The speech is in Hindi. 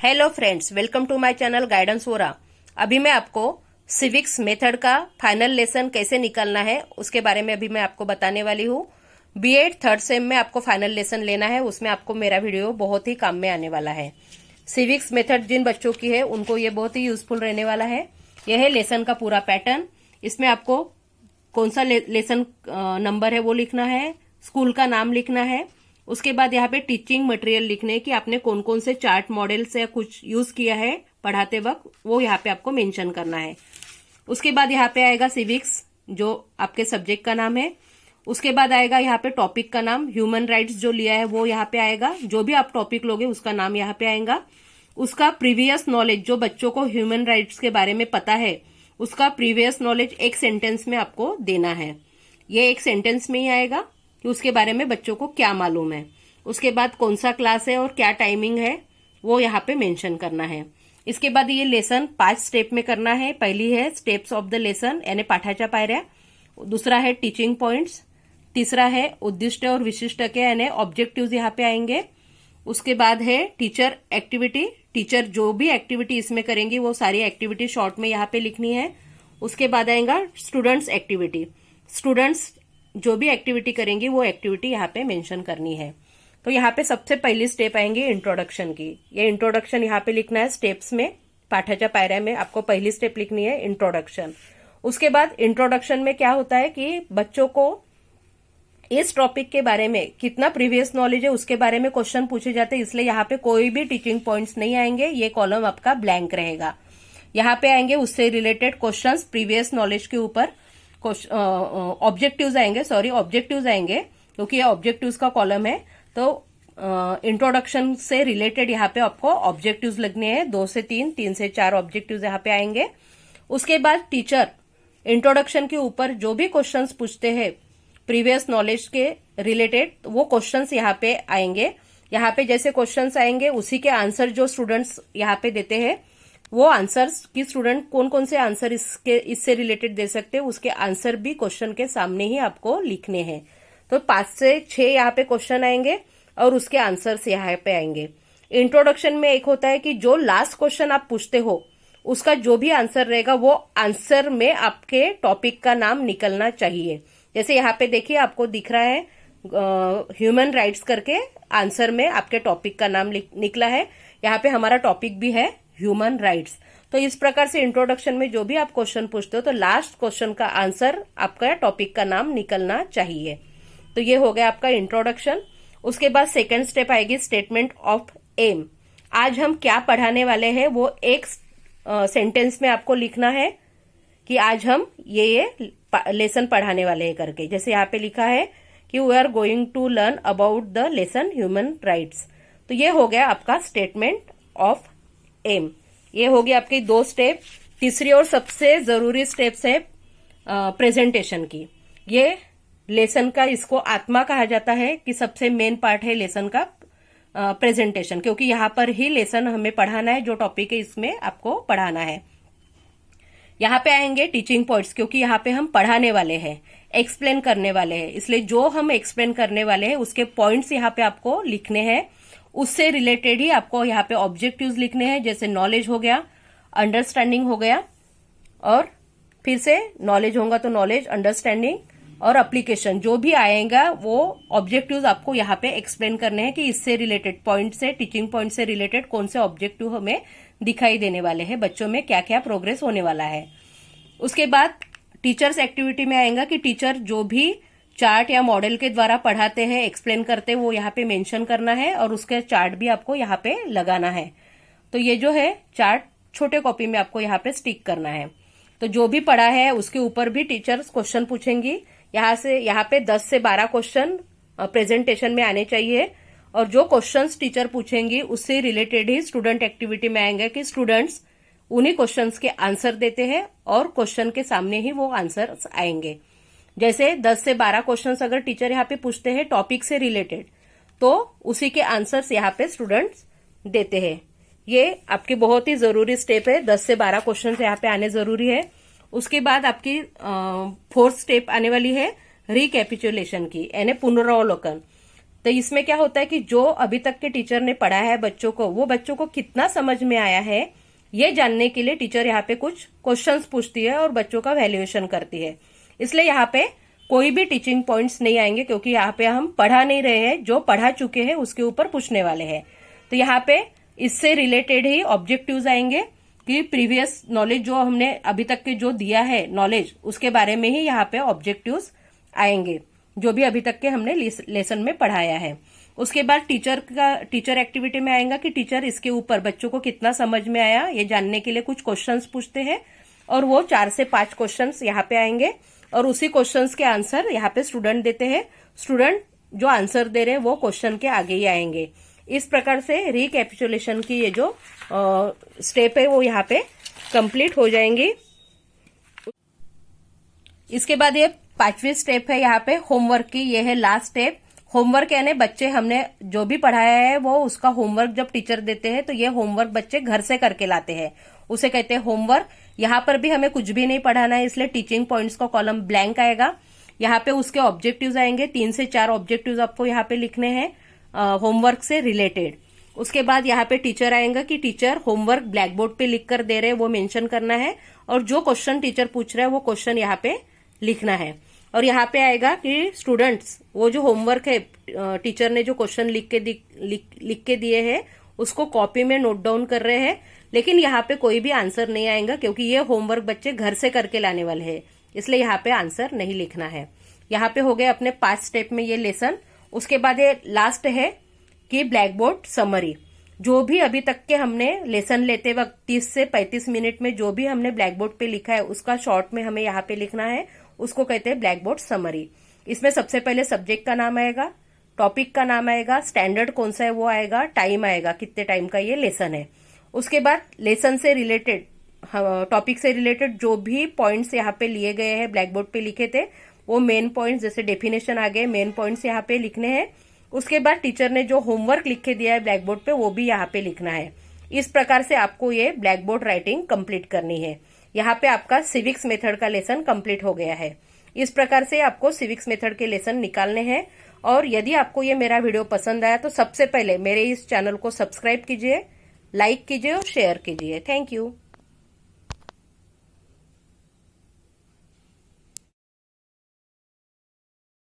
Hello friends, welcome to my channel guidance Vora. अभी मैं आपको सिविक्स मेथड का फाइनल लेसन कैसे निकालना है उसके बारे में अभी मैं आपको बताने वाली हूँ। बीएड थर्ड सेम में आपको फाइनल लेसन लेना है, उसमें आपको मेरा वीडियो बहुत ही काम में आने वाला है। सिविक्स मेथड जिन बच्चों की है उनको ये बहुत ही यूजफुल रहने वाला है। यह है लेसन का पूरा पैटर्न। इसमें आपको कौन सा लेसन नंबर है वो लिखना है, स्कूल का नाम लिखना है, उसके बाद यहाँ पे टीचिंग मटेरियल लिखने कि आपने कौन कौन से चार्ट मॉडल से कुछ यूज किया है पढ़ाते वक्त, वो यहाँ पे आपको मेंशन करना है। उसके बाद यहाँ पे आएगा सिविक्स जो आपके सब्जेक्ट का नाम है। उसके बाद आएगा यहाँ पे टॉपिक का नाम, ह्यूमन राइट्स जो लिया है वो यहाँ पे आएगा। जो भी आप टॉपिक लोगे उसका नाम यहाँ पे आएगा। उसका प्रीवियस नॉलेज, जो बच्चों को ह्यूमन राइट्स के बारे में पता है उसका प्रीवियस नॉलेज एक सेंटेंस में आपको देना है। ये एक सेंटेंस में ही आएगा कि उसके बारे में बच्चों को क्या मालूम है। उसके बाद कौन सा क्लास है और क्या टाइमिंग है वो यहाँ पे मेंशन करना है। इसके बाद ये लेसन 5 स्टेप में करना है। पहली है स्टेप्स ऑफ द लेसन यानी पाठाच्या पायऱ्या, दूसरा है टीचिंग पॉइंट्स, तीसरा है उद्दिष्ट और विशिष्ट के यानी ऑब्जेक्टिव्स यहाँ पे आएंगे। उसके बाद है टीचर एक्टिविटी, टीचर जो भी एक्टिविटी इसमें करेंगी वो सारी एक्टिविटी शॉर्ट में यहाँ पे लिखनी है। उसके बाद आएगा स्टूडेंट्स एक्टिविटी, स्टूडेंट्स जो भी एक्टिविटी करेंगी वो एक्टिविटी यहाँ पे मेंशन करनी है। तो यहाँ पे सबसे पहली स्टेप आएंगे इंट्रोडक्शन की। ये इंट्रोडक्शन यहाँ पे लिखना है स्टेप्स में, पाठाच्या पायऱ्या में आपको पहली स्टेप लिखनी है इंट्रोडक्शन। उसके बाद इंट्रोडक्शन में क्या होता है कि बच्चों को इस टॉपिक के बारे में कितना प्रीवियस नॉलेज है उसके बारे में क्वेश्चन पूछे जाते हैं, इसलिए यहाँ पे कोई भी टीचिंग पॉइंट्स नहीं आएंगे। ये कॉलम आपका ब्लैंक रहेगा। यहाँ पे आएंगे उससे रिलेटेड क्वेश्चंस प्रीवियस नॉलेज के ऊपर। ऑब्जेक्टिव्स आएंगे क्योंकि ये ऑब्जेक्टिव्स का कॉलम है। तो इंट्रोडक्शन से रिलेटेड यहाँ पे आपको ऑब्जेक्टिव्स लगने हैं, 2 से 3, 3 से 4 ऑब्जेक्टिव्स यहाँ पे आएंगे। उसके बाद टीचर इंट्रोडक्शन के ऊपर जो भी क्वेश्चंस पूछते हैं प्रीवियस नॉलेज के रिलेटेड वो क्वेश्चंस यहाँ पे आएंगे। यहाँ पे जैसे क्वेश्चंस आएंगे उसी के आंसर जो स्टूडेंट्स यहाँ पे देते हैं वो आंसर्स की स्टूडेंट कौन कौन से आंसर इससे रिलेटेड दे सकते हैं उसके आंसर भी क्वेश्चन के सामने ही आपको लिखने हैं। तो 5 से 6 यहाँ पे क्वेश्चन आएंगे और उसके आंसर्स यहाँ पे आएंगे। इंट्रोडक्शन में एक होता है कि जो लास्ट क्वेश्चन आप पूछते हो उसका जो भी आंसर रहेगा वो आंसर में आपके टॉपिक का नाम निकलना चाहिए। जैसे यहाँ पे देखिए आपको दिख रहा है ह्यूमन राइट्स करके आंसर में आपके टॉपिक का नाम निकला है। यहाँ पे हमारा टॉपिक भी है ह्यूमन राइट्स। तो इस प्रकार से इंट्रोडक्शन में जो भी आप क्वेश्चन पूछते हो तो लास्ट क्वेश्चन का आंसर आपका टॉपिक का नाम निकलना चाहिए। तो ये हो गया आपका इंट्रोडक्शन। उसके बाद सेकेंड स्टेप आएगी स्टेटमेंट ऑफ एम। आज हम क्या पढ़ाने वाले हैं वो एक सेंटेंस में आपको लिखना है कि आज हम ये लेसन पढ़ाने वाले हैं करके। जैसे यहाँ पे लिखा है कि we are going to learn about the lesson human rights. तो ये हो गया आपका स्टेटमेंट ऑफ एम। ये हो गया आपकी 2 स्टेप। तीसरी और सबसे जरूरी स्टेप्स है प्रेजेंटेशन की। ये लेसन का इसको आत्मा कहा जाता है कि सबसे मेन पार्ट है लेसन का प्रेजेंटेशन, क्योंकि यहाँ पर ही लेसन हमें पढ़ाना है, जो टॉपिक है इसमें आपको पढ़ाना है। यहाँ पे आएंगे टीचिंग पॉइंट्स, क्योंकि यहाँ पे हम पढ़ाने वाले हैं, एक्सप्लेन करने वाले हैं, इसलिए जो हम एक्सप्लेन करने वाले हैं उसके पॉइंट्स यहाँ पे आपको लिखने हैं। उससे रिलेटेड ही आपको यहाँ पे ऑब्जेक्टिव्स लिखने हैं, जैसे नॉलेज हो गया, अंडरस्टैंडिंग हो गया, और फिर से नॉलेज होगा तो नॉलेज, अंडरस्टैंडिंग और एप्लीकेशन जो भी आएगा वो ऑब्जेक्टिव्स आपको यहाँ पे एक्सप्लेन करने हैं कि इससे रिलेटेड पॉइंट से, टीचिंग पॉइंट से रिलेटेड कौन से ऑब्जेक्टिव हमें दिखाई देने वाले हैं, बच्चों में क्या क्या प्रोग्रेस होने वाला है। उसके बाद टीचर्स एक्टिविटी में आएगा कि टीचर जो भी चार्ट या मॉडल के द्वारा पढ़ाते हैं, एक्सप्लेन करते हैं, वो यहाँ पे मेंशन करना है और उसके चार्ट भी आपको यहाँ पे लगाना है। तो ये जो है चार्ट छोटे कॉपी में आपको यहाँ पे स्टिक करना है। तो जो भी पढ़ा है उसके ऊपर भी टीचर्स क्वेश्चन पूछेंगी। यहाँ पे 10 से 12 क्वेश्चन प्रेजेंटेशन में आने चाहिए, और जो क्वेश्चंस टीचर पूछेंगी उससे रिलेटेड ही स्टूडेंट एक्टिविटी में आएंगे कि स्टूडेंट्स उन्हीं क्वेश्चंस के आंसर देते हैं और क्वेश्चन के सामने ही वो आंसर्स आएंगे। जैसे 10 से 12 क्वेश्चंस अगर टीचर यहाँ पे पूछते हैं टॉपिक से रिलेटेड तो उसी के आंसर्स यहाँ पे स्टूडेंट्स देते हैं। ये आपकी बहुत ही जरूरी स्टेप है, 10 से 12 क्वेश्चन यहाँ पे आने जरूरी है। उसके बाद आपकी 4th स्टेप आने वाली है रिकैपिचुलेशन की, यानी पुनरावलोकन। तो इसमें क्या होता है कि जो अभी तक के टीचर ने पढ़ा है बच्चों को, वो बच्चों को कितना समझ में आया है ये जानने के लिए टीचर यहाँ पे कुछ क्वेश्चंस पूछती है और बच्चों का वैल्यूएशन करती है। इसलिए यहाँ पे कोई भी टीचिंग पॉइंट्स नहीं आएंगे, क्योंकि यहाँ पे हम पढ़ा नहीं रहे हैं, जो पढ़ा चुके हैं उसके ऊपर पूछने वाले हैं। तो यहाँ पे इससे रिलेटेड ही ऑब्जेक्टिव्स आएंगे कि प्रीवियस नॉलेज जो हमने अभी तक के जो दिया है नॉलेज, उसके बारे में ही यहाँ पे ऑब्जेक्टिव्स आएंगे, जो भी अभी तक के हमने लेसन में पढ़ाया है। उसके बाद टीचर एक्टिविटी में आएगा कि टीचर इसके ऊपर बच्चों को कितना समझ में आया ये जानने के लिए कुछ क्वेश्चंस पूछते हैं, और वो 4 से 5 क्वेश्चंस यहाँ पे आएंगे, और उसी क्वेश्चंस के आंसर यहाँ पे स्टूडेंट देते हैं। स्टूडेंट जो आंसर दे रहे हैं वो क्वेश्चन के आगे ही आएंगे। इस प्रकार से रिकैपिचुलेशन की ये जो स्टेप है वो यहाँ पे कंप्लीट हो जाएंगी। इसके बाद ये 5वीं स्टेप है यहाँ पे होमवर्क की, ये है लास्ट स्टेप। होमवर्क यानी बच्चे हमने जो भी पढ़ाया है वो उसका होमवर्क जब टीचर देते हैं तो ये होमवर्क बच्चे घर से करके लाते हैं, उसे कहते हैं होमवर्क। यहाँ पर भी हमें कुछ भी नहीं पढ़ाना है, इसलिए टीचिंग पॉइंट्स का कॉलम ब्लैंक आएगा। यहाँ पे उसके ऑब्जेक्टिव्स आएंगे, 3 से 4 ऑब्जेक्टिव्स आपको यहाँ पे लिखने हैं होमवर्क से रिलेटेड। उसके बाद यहाँ पे टीचर आएगा कि टीचर होमवर्क ब्लैक बोर्ड पे लिख कर दे रहे हैं वो मेंशन करना है, और जो क्वेश्चन टीचर पूछ रहे हैं वो क्वेश्चन यहाँ पे लिखना है। और यहाँ पे आएगा कि स्टूडेंट्स वो जो होमवर्क है टीचर ने जो क्वेश्चन लिख के दिए हैं उसको कॉपी में नोट डाउन कर रहे हैं, लेकिन यहाँ पे कोई भी आंसर नहीं आएगा, क्योंकि ये होमवर्क बच्चे घर से करके लाने वाले हैं, इसलिए यहाँ पे आंसर नहीं लिखना है। यहाँ पे हो गए अपने 5 स्टेप में ये लेसन। उसके बाद ये लास्ट है कि ब्लैक बोर्ड समरी। जो भी अभी तक के हमने लेसन लेते वक्त 30 से 35 मिनट में जो भी हमने ब्लैक बोर्ड पे लिखा है उसका शॉर्ट में हमें यहाँ पे लिखना है, उसको कहते हैं ब्लैक बोर्ड समरी। इसमें सबसे पहले सब्जेक्ट का नाम आएगा, टॉपिक का नाम आएगा, स्टैंडर्ड कौन सा है वो आएगा, टाइम आएगा कितने टाइम का ये लेसन है। उसके बाद लेसन से रिलेटेड, टॉपिक से रिलेटेड जो भी पॉइंट्स यहाँ पे लिए गए हैं ब्लैक बोर्ड पे लिखे थे वो मेन पॉइंट्स, जैसे डेफिनेशन आ गए, मेन पॉइंट्स यहाँ पे लिखने हैं। उसके बाद टीचर ने जो होमवर्क लिख के दिया है ब्लैक बोर्ड पे वो भी यहाँ पे लिखना है। इस प्रकार से आपको ये ब्लैक बोर्ड राइटिंग कंप्लीट करनी है। यहाँ पे आपका सिविक्स मेथड का लेसन कंप्लीट हो गया है। इस प्रकार से आपको सिविक्स मेथड के लेसन निकालने हैं। और यदि आपको ये मेरा वीडियो पसंद आया तो सबसे पहले मेरे इस चैनल को सब्सक्राइब कीजिए, लाइक कीजिए और शेयर कीजिए। Thank you.